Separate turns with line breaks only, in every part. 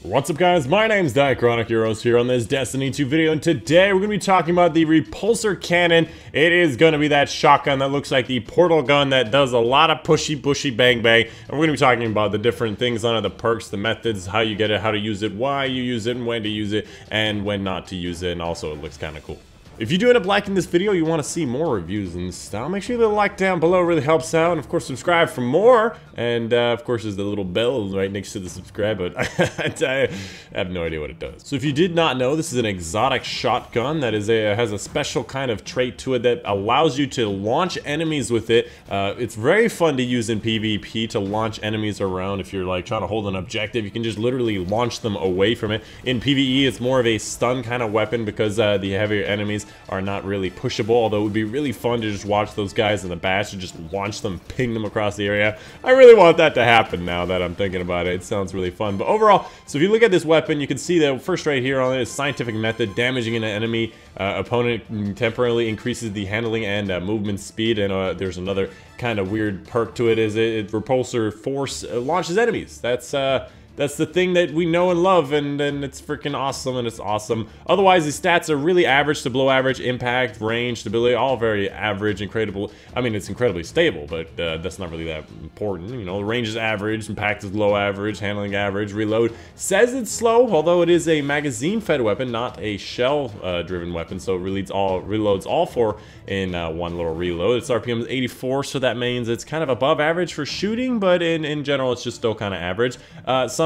What's up guys, my name's Diachronic Heroes here on this Destiny 2 video, and today we're going to be talking about the Repulsor Cannon. It is going to be that shotgun that looks like the portal gun that does a lot of pushy bang bang, and we're going to be talking about the different things on it, the perks, the methods, how you get it, how to use it, why you use it, and when to use it, and when not to use it, and also it looks kind of cool. If you do end up liking this video, you want to see more reviews in this style, make sure you leave a like down below, it really helps out, and of course subscribe for more, and of course there's the little bell right next to the subscribe button. I have no idea what it does. So if you did not know, this is an exotic shotgun that has a special kind of trait to it that allows you to launch enemies with it. It's very fun to use in PvP to launch enemies around. If you're like trying to hold an objective, you can just literally launch them away from it. In PvE, it's more of a stun kind of weapon because the heavier enemies are not really pushable, although it would be really fun to just watch those guys in the bash and just launch them, ping them across the area. I really want that to happen now that I'm thinking about it. It sounds really fun. But overall, so if you look at this weapon, you can see that first right here on it is Scietiffic Method Damaging an enemy opponent temporarily increases the handling and movement speed, and there's another kind of weird perk to it, is Repulsor Force launches enemies. That's the thing that we know and love, and it's freaking awesome, and it's awesome. Otherwise, the stats are really average to below average. Impact, range, stability, all very average, incredible. I mean, it's incredibly stable, but that's not really that important. You know, the range is average, impact is low average, handling average, reload says it's slow, although it is a magazine-fed weapon, not a shell-driven weapon, so it reloads all four in one little reload. Its RPM is 84, so that means it's kind of above average for shooting, but in general, it's just still kind of average.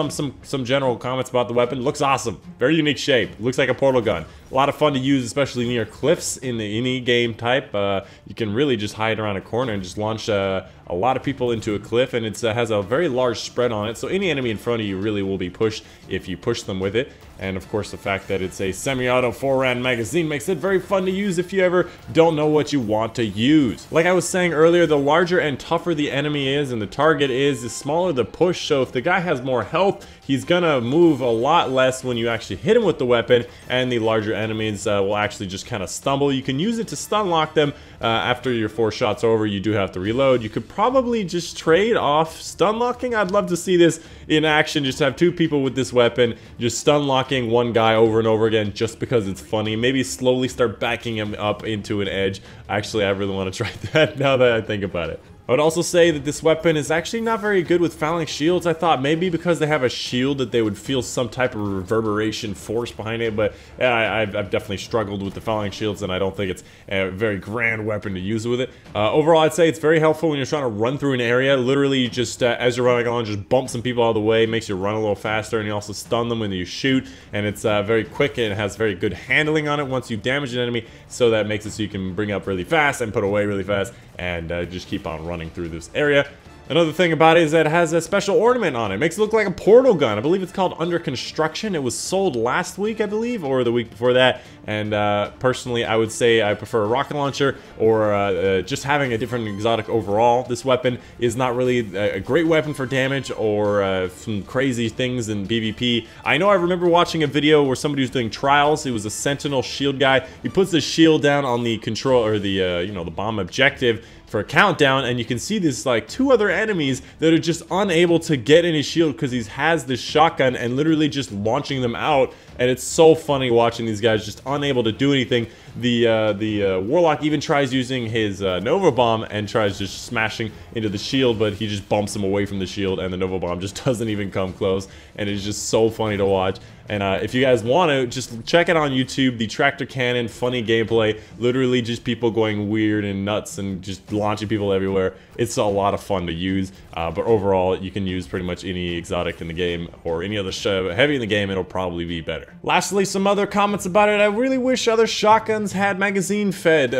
Some general comments about the weapon. Looks awesome. Very unique shape. Looks like a portal gun. A lot of fun to use, especially near cliffs in any game type. You can really just hide around a corner and just launch a lot of people into a cliff, and it has a very large spread on it, so any enemy in front of you really will be pushed if you push them with it. And of course the fact that it's a semi-auto 4-round magazine makes it very fun to use if you ever don't know what you want to use. Like I was saying earlier, the larger and tougher the enemy is and the target is, the smaller the push, so if the guy has more health, he's gonna move a lot less when you actually hit him with the weapon, and the larger enemies will actually just kind of stumble. You can use it to stun lock them. After your 4 shots over, you do have to reload. You could probably just trade off stun locking. I'd love to see this in action, just have 2 people with this weapon just stun locking one guy over and over again just because it's funny. Maybe slowly start backing him up into an edge. Actually, I really want to try that now that I think about it. I would also say that this weapon is actually not very good with phalanx shields. I thought maybe because they have a shield that they would feel some type of reverberation force behind it, but I've definitely struggled with the phalanx shields, and I don't think it's a very grand weapon to use with it. Overall, I'd say it's very helpful when you're trying to run through an area. Literally, just as you're running along, just bump some people out of the way, makes you run a little faster, and you also stun them when you shoot, and it's very quick, and it has very good handling on it once you damage an enemy, so that makes it so you can bring up really fast and put away really fast, and just keep on running through this area. Another thing about it is that it has a special ornament on it. It makes it look like a portal gun. I believe it's called Under Construction. It was sold last week, I believe, or the week before that. And personally, I would say I prefer a rocket launcher or just having a different exotic overall. This weapon is not really a great weapon for damage or some crazy things in PvP. I know I remember watching a video where somebody was doing trials. It was a sentinel shield guy. He puts the shield down on the control, or the you know, the bomb objective for a countdown, and you can see there's like 2 other enemies that are just unable to get in his shield because he has this shotgun and literally just launching them out, and it's so funny watching these guys just unable to do anything. The Warlock even tries using his Nova Bomb and tries just smashing into the shield, but he just bumps him away from the shield, and the Nova Bomb just doesn't even come close, and it's just so funny to watch. And if you guys want to, just check it on YouTube, the Tractor Cannon, funny gameplay, literally just people going weird and nuts and just launching people everywhere. It's a lot of fun to use, but overall, you can use pretty much any exotic in the game, or any other heavy in the game, it'll probably be better. Lastly, some other comments about it. I really wish other shotguns had magazine-fed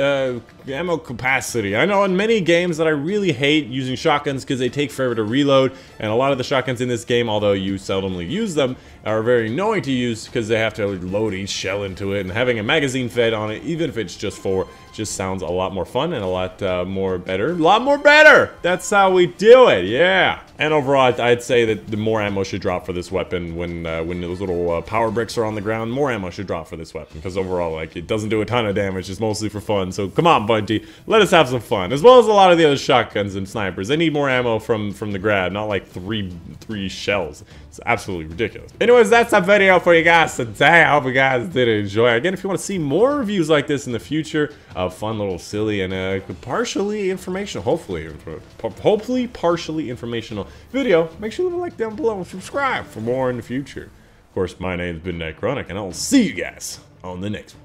ammo capacity. I know in many games that I really hate using shotguns because they take forever to reload, and a lot of the shotguns in this game, although you seldomly use them, are very annoying to use because they have to load each shell into it, and having a magazine fed on it, even if it's just 4, just sounds a lot more fun and a lot more better. A lot more better! That's how we do it, yeah! And overall, I'd say that the more ammo should drop for this weapon when those little power bricks are on the ground. More ammo should drop for this weapon, because overall, like, it doesn't do a ton of damage. It's mostly for fun. So come on, Bunty, let us have some fun. As well as a lot of the other shotguns and snipers. They need more ammo from the grab, not like three shells. It's absolutely ridiculous. Anyways, that's a video for you guys today. I hope you guys did enjoy. Again, if you want to see more reviews like this in the future, fun little silly and partially informational, hopefully partially informational video, make sure to leave a like down below and subscribe for more in the future. Of course, my name's been Nightchronic, and I'll see you guys on the next one.